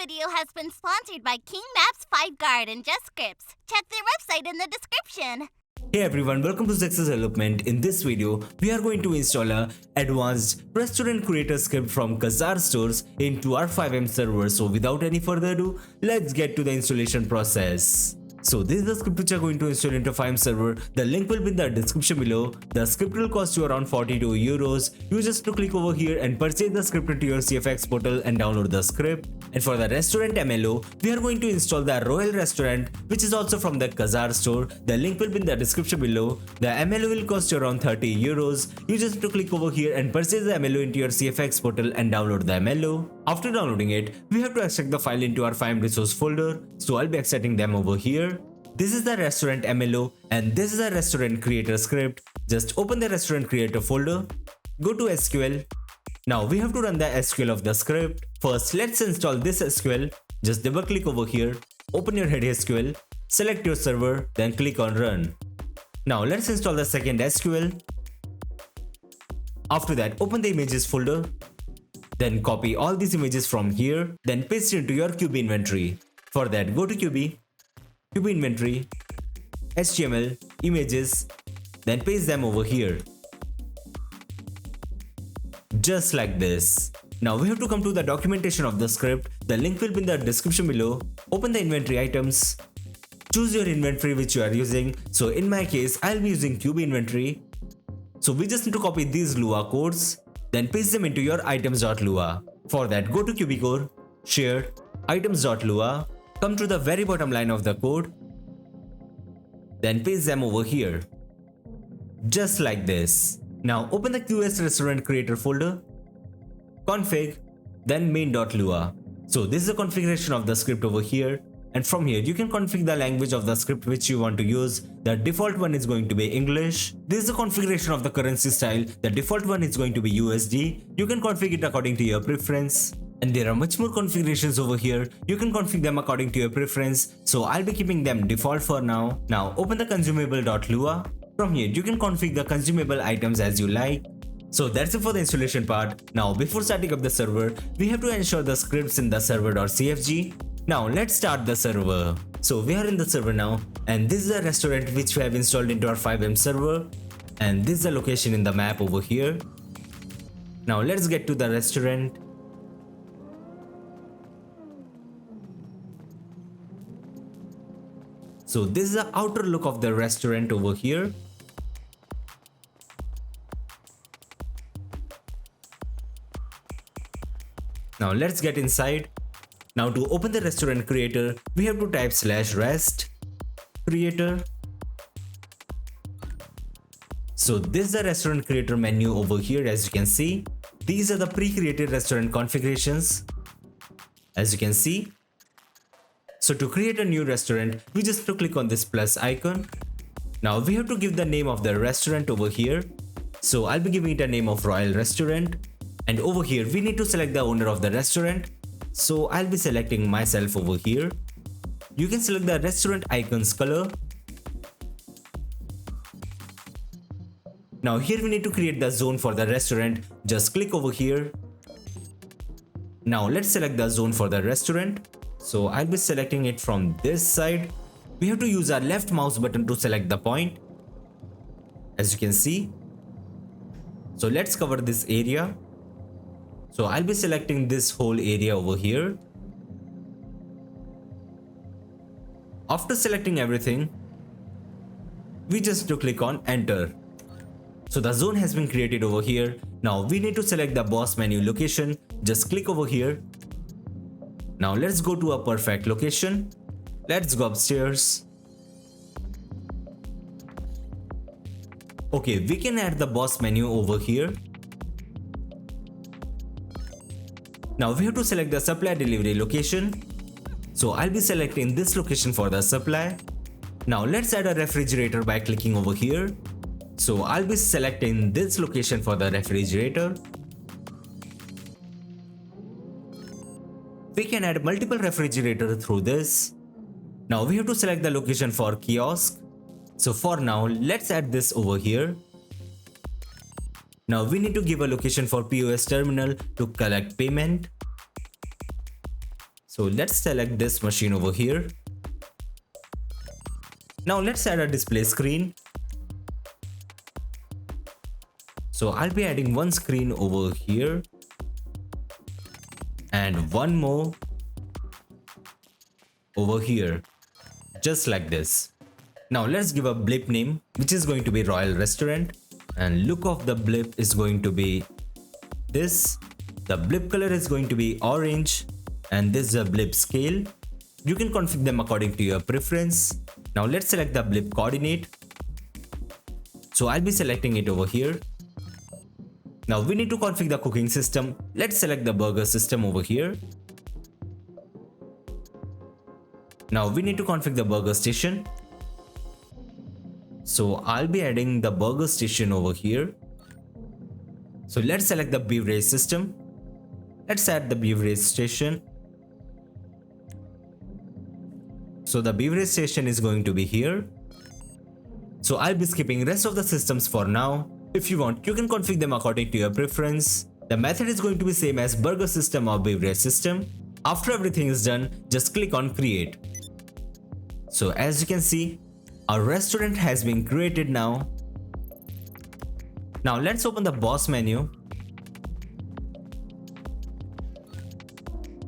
video has been sponsored by King Maps, FiveGuard, and JustScripts. Check their website in the description. Hey everyone, welcome to Zexus Development. In this video, we are going to install a advanced restaurant creator script from Quasar stores into our FiveM server. So without any further ado, let's get to the installation process. So this is the script which you are going to install into FiveM server. The link will be in the description below. The script will cost you around 42 euros. You just to click over here and purchase the script into your CFX portal and download the script. And for the restaurant MLO, we are going to install the Royal Restaurant, which is also from the Quasar store. The link will be in the description below. The MLO will cost you around 30 euros. You just have to click over here and purchase the MLO into your CFX portal and download the MLO. After downloading it, we have to extract the file into our FiveM resource folder. So I'll be extracting them over here. This is the restaurant MLO and this is a restaurant creator script. Just open the restaurant creator folder. Go to SQL. Now we have to run the SQL of the script. First, let's install this SQL. Just double click over here, open your head SQL, select your server, then click on run. Now let's install the second SQL. After that, open the images folder. Then copy all these images from here, then paste it into your QB inventory. For that, go to QB inventory, HTML, images, then paste them over here. Just like this. Now we have to come to the documentation of the script. The link will be in the description below. Open the inventory items. Choose your inventory which you are using. So in my case, I'll be using QB inventory. So we just need to copy these Lua codes, then paste them into your items.lua. For that, go to QBCore, share, items.lua, come to the very bottom line of the code, then paste them over here. Just like this. Now open the QS restaurant creator folder, config, then main.lua. So this is the configuration of the script over here. And from here, you can configure the language of the script which you want to use. The default one is going to be English. This is the configuration of the currency style. The default one is going to be USD. You can configure it according to your preference. And there are much more configurations over here. You can configure them according to your preference. So I'll be keeping them default for now. Now open the consumable.lua. From here, you can configure the consumable items as you like. So that's it for the installation part. Now before starting up the server, we have to ensure the scripts in the server.cfg. Now let's start the server. So we are in the server now, and this is a restaurant which we have installed into our FiveM server, and this is the location in the map over here. Now let's get to the restaurant. So this is the outer look of the restaurant over here. Now let's get inside. Now to open the restaurant creator, we have to type /rest creator. So this is the restaurant creator menu over here. As you can see, these are the pre-created restaurant configurations, as you can see. So to create a new restaurant, we just have to click on this plus icon. Now we have to give the name of the restaurant over here. So I'll be giving it a name of Royal Restaurant. And over here, we need to select the owner of the restaurant. So I'll be selecting myself over here. You can select the restaurant icon's color. Now here we need to create the zone for the restaurant. Just click over here. Now let's select the zone for the restaurant. So I'll be selecting it from this side. We have to use our left mouse button to select the point, as you can see. So let's cover this area. So I'll be selecting this whole area over here. After selecting everything, we just need to click on enter. So the zone has been created over here. Now we need to select the boss menu location. Just click over here. Now let's go to a perfect location. Let's go upstairs. Okay, we can add the boss menu over here. Now we have to select the supply delivery location. So I'll be selecting this location for the supply. Now let's add a refrigerator by clicking over here. So I'll be selecting this location for the refrigerator. We can add multiple refrigerators through this. Now we have to select the location for kiosk. So for now, let's add this over here. Now we need to give a location for POS terminal to collect payment. So let's select this machine over here. Now let's add a display screen. So I'll be adding one screen over here and one more over here, just like this. Now let's give a blip name, which is going to be Royal Restaurant, and look of the blip is going to be this. The blip color is going to be orange, and this is a blip scale. You can configure them according to your preference. Now let's select the blip coordinate. So I'll be selecting it over here. Now we need to configure the cooking system. Let's select the burger system over here. Now we need to configure the burger station. So I'll be adding the burger station over here. So let's select the beverage system. Let's add the beverage station. So the beverage station is going to be here. So I'll be skipping rest of the systems for now. If you want, you can configure them according to your preference. The method is going to be same as burger system or beverage system. After everything is done, just click on create. So as you can see, our restaurant has been created now. Now let's open the boss menu.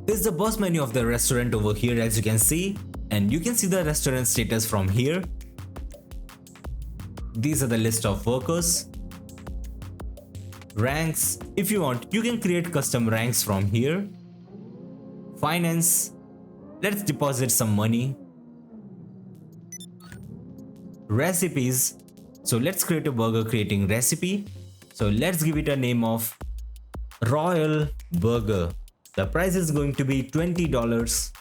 This is the boss menu of the restaurant over here, as you can see, and you can see the restaurant status from here. These are the list of workers. Ranks. If you want, you can create custom ranks from here. Finance. Let's deposit some money. Recipes. So let's create a burger creating recipe. So let's give it a name of Royal Burger. The price is going to be $20.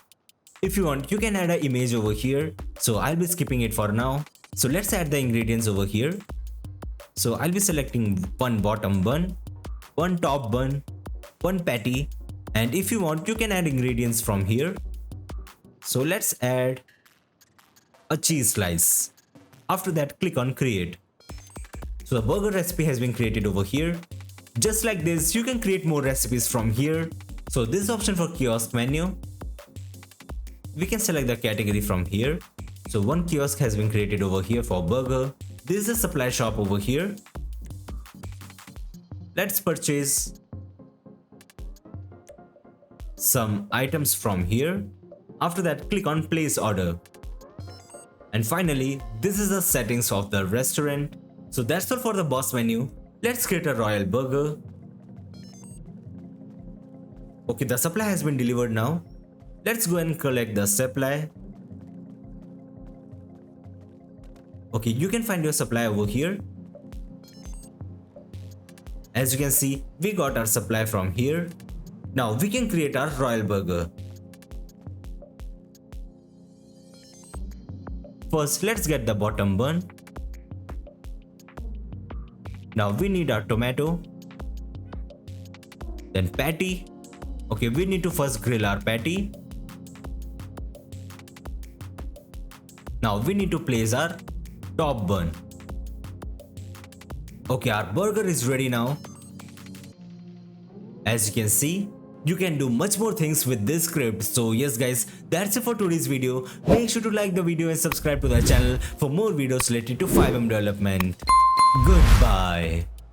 If you want, you can add an image over here. So I'll be skipping it for now. So let's add the ingredients over here. So I'll be selecting one bottom bun, one top bun, one patty, and if you want, you can add ingredients from here. So let's add a cheese slice. After that, click on create. So the burger recipe has been created over here. Just like this, you can create more recipes from here. So this is option for kiosk menu. We can select the category from here. So one kiosk has been created over here for burger. This is a supply shop over here. Let's purchase some items from here. After that, click on place order. And finally, this is the settings of the restaurant. So that's all for the boss menu. Let's create a royal burger. Okay, the supply has been delivered now. Let's go and collect the supply. Okay, you can find your supply over here. As you can see, we got our supply from here. Now we can create our royal burger. First, let's get the bottom bun. Now we need our tomato. Then patty. Okay, we need to first grill our patty. Now we need to place our top bun. Okay, our burger is ready now. As you can see, you can do much more things with this script. So yes guys, that's it for today's video. Make sure to like the video and subscribe to the channel for more videos related to FiveM development. Goodbye.